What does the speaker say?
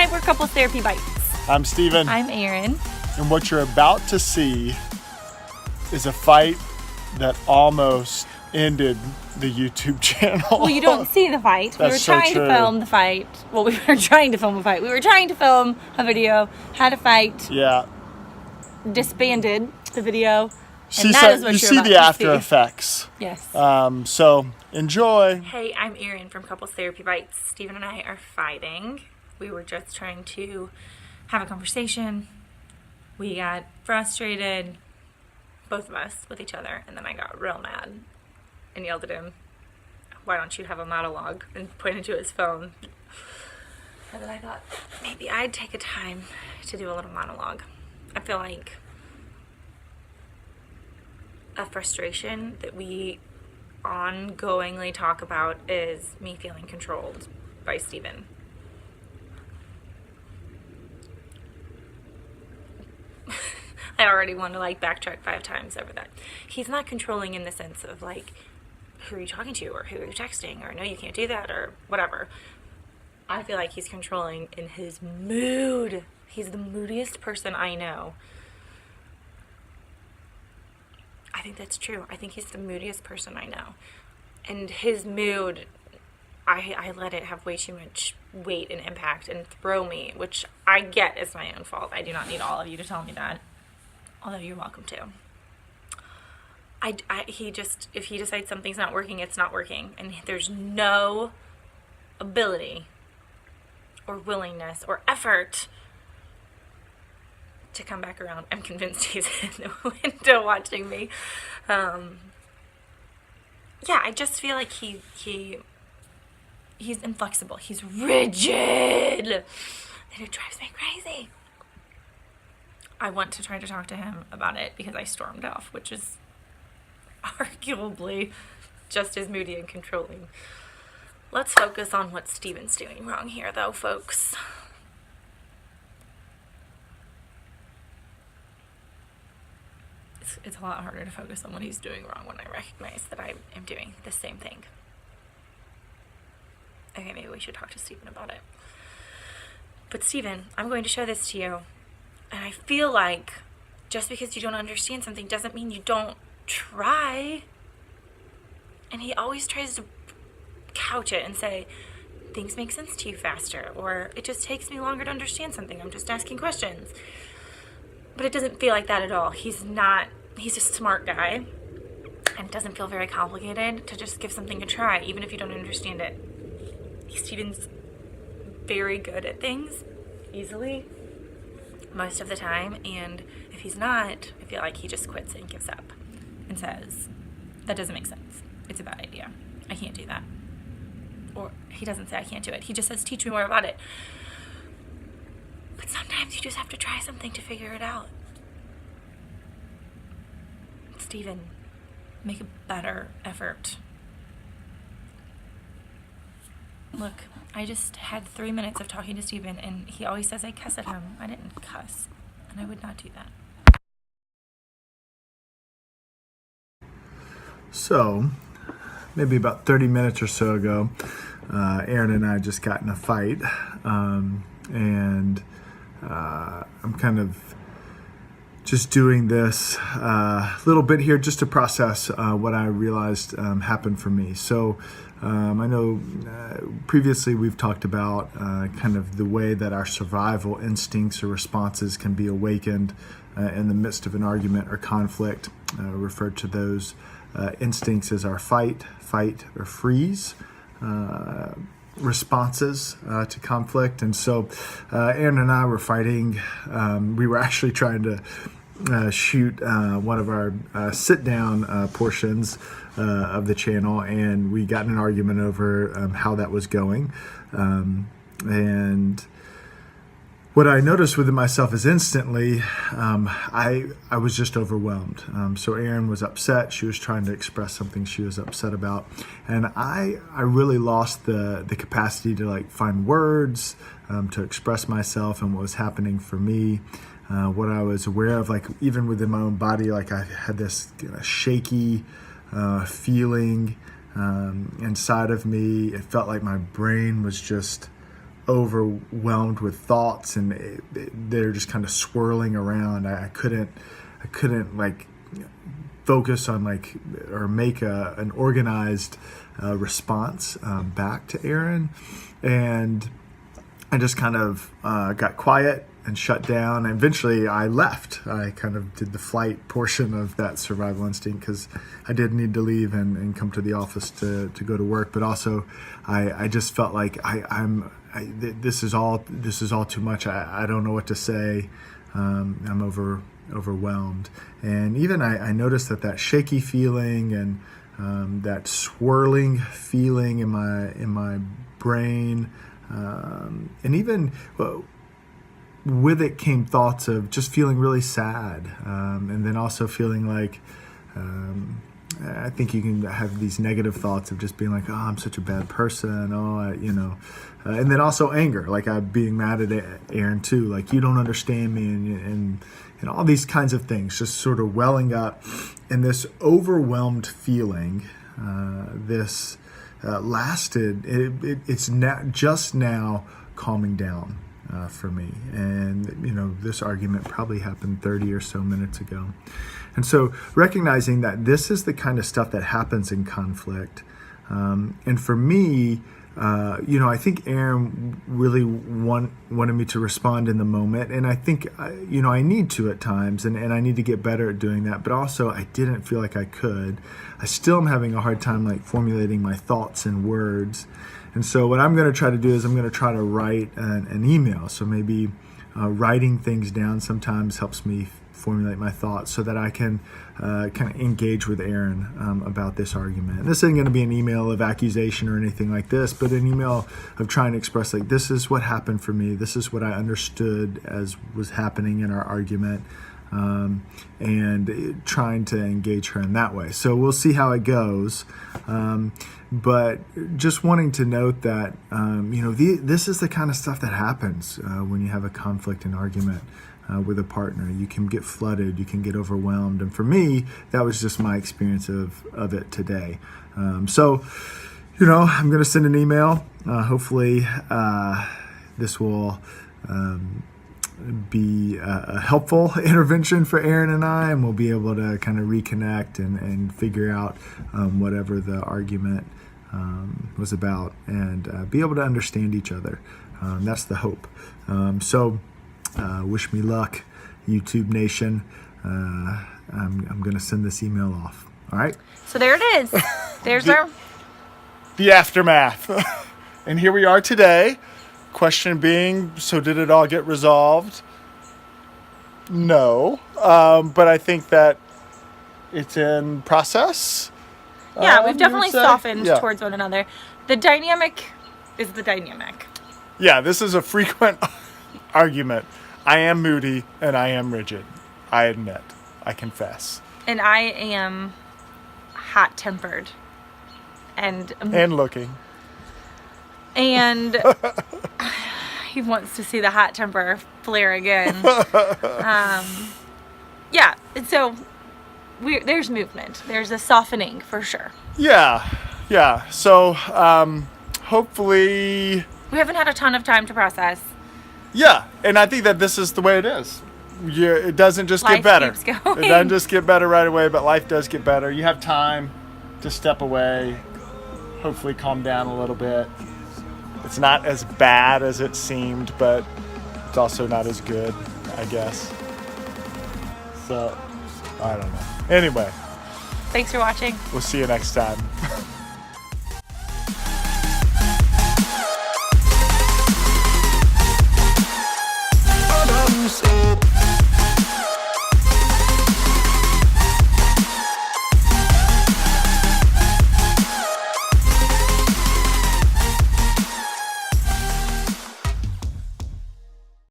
Hi, we're Couples Therapy Bites. I'm Steven. I'm Erin. And what you're about to see is a fight that almost ended the YouTube channel. Well, you don't see the fight. We were trying to film the fight. Well, we were trying to film a fight. We were trying to film a video, had a fight. Yeah. Disbanded the video. You see the after effects. Yes. So enjoy. Hey, I'm Erin from Couples Therapy Bites. Steven and I are fighting. We were just trying to have a conversation. We got frustrated, both of us, with each other, and then I got real mad and yelled at him, "Why don't you have a monologue?" and pointed to his phone. And then I thought, maybe I'd take a time to do a little monologue. I feel like a frustration that we ongoingly talk about is me feeling controlled by Steven. I already want to backtrack 5 times over that. He's not controlling in the sense of who are you talking to, or who are you texting, or no, you can't do that, or whatever. I feel like he's controlling in his mood. He's the moodiest person I know. I think that's true. I think he's the moodiest person I know. And his mood, I let it have way too much weight and impact and throw me, which I get is my own fault. I do not need all of you to tell me that. Although you're welcome to. If he decides something's not working, it's not working. And there's no ability or willingness or effort to come back around. I'm convinced he's in the window watching me. Yeah, I just feel like he's inflexible. He's rigid. And it drives me crazy. I want to try to talk to him about it because I stormed off, which is arguably just as moody and controlling. Let's focus on what Steven's doing wrong here, though, folks. It's a lot harder to focus on what he's doing wrong when I recognize that I am doing the same thing. Okay, maybe we should talk to Steven about it. But Steven, I'm going to show this to you. And I feel like just because you don't understand something doesn't mean you don't try. And he always tries to couch it and say, things make sense to you faster, or it just takes me longer to understand something. I'm just asking questions. But it doesn't feel like that at all. He's a smart guy, and it doesn't feel very complicated to just give something a try, even if you don't understand it. Steven's very good at things, easily, most of the time, and if he's not, I feel like he just quits and gives up and says, that doesn't make sense. It's a bad idea. I can't do that. Or he doesn't say I can't do it. He just says, teach me more about it. But sometimes you just have to try something to figure it out. Steven, make a better effort. Look, I just had 3 minutes of talking to Steven, and he always says I cuss at him. I didn't cuss, and I would not do that. So, maybe about 30 minutes or so ago, Erin and I just got in a fight, and I'm kind of just doing this little bit here just to process what I realized happened for me. So I know previously we've talked about kind of the way that our survival instincts or responses can be awakened in the midst of an argument or conflict. Referred to those instincts as our fight, or freeze responses to conflict. And so Erin and I were fighting. We were actually trying to shoot one of our sit-down portions of the channel, and we got in an argument over how that was going. And what I noticed within myself is instantly I was just overwhelmed. So Erin was upset. She was trying to express something she was upset about, and I really lost the capacity to find words to express myself and what was happening for me. What I was aware of, even within my own body, I had this shaky feeling inside of me. It felt like my brain was just overwhelmed with thoughts, and they're just kind of swirling around. I couldn't like focus on like or make an organized response back to Erin, and I just kind of got quiet and shut down. And eventually I left. I kind of did the flight portion of that survival instinct because I did need to leave and come to the office to go to work. But also I just felt like this is all too much. I don't know what to say. I'm overwhelmed. And even I noticed that shaky feeling and that swirling feeling in my brain, and even with it came thoughts of just feeling really sad, and then also feeling like I think you can have these negative thoughts of just being like, oh, I'm such a bad person, and then also anger, like I'm being mad at Erin too, like you don't understand me, and all these kinds of things just sort of welling up, and this overwhelmed feeling, this lasted. It's just now calming down for me, and this argument probably happened 30 or so minutes ago. And so recognizing that this is the kind of stuff that happens in conflict, and for me, I think Erin really wanted me to respond in the moment, and I think I need to at times, and I need to get better at doing that, but also I didn't feel like I could. I still am having a hard time like formulating my thoughts in words. And so what I'm going to try to do is I'm going to try to write an email. So maybe writing things down sometimes helps me formulate my thoughts so that I can kind of engage with Erin about this argument. And this isn't going to be an email of accusation or anything like this, but an email of trying to express like, this is what happened for me. This is what I understood as was happening in our argument. And trying to engage her in that way. So we'll see how it goes. But just wanting to note that, this is the kind of stuff that happens when you have a conflict and argument with a partner. You can get flooded, you can get overwhelmed. And for me, that was just my experience of it today. So I'm going to send an email. Hopefully this will be a helpful intervention for Erin and I, and we'll be able to kind of reconnect and figure out whatever the argument was about, and be able to understand each other. That's the hope. So wish me luck, YouTube Nation. I'm going to send this email off. All right? So there it is. There's the aftermath. And here we are today. Question being, so did it all get resolved? No. But I think that it's in process. Yeah, we've definitely softened towards one another. The dynamic is the dynamic. Yeah, this is a frequent argument. I am moody and I am rigid. I admit. I confess. And I am hot-tempered. And looking. And he wants to see the hot temper flare again. And so there's movement. There's a softening for sure. Yeah. So hopefully... We haven't had a ton of time to process. Yeah, and I think that this is the way it is. It doesn't just Life get better. Keeps going. It doesn't just get better right away, but life does get better. You have time to step away, hopefully calm down a little bit. It's not as bad as it seemed, but it's also not as good, I guess. So, I don't know. Anyway. Thanks for watching. We'll see you next time.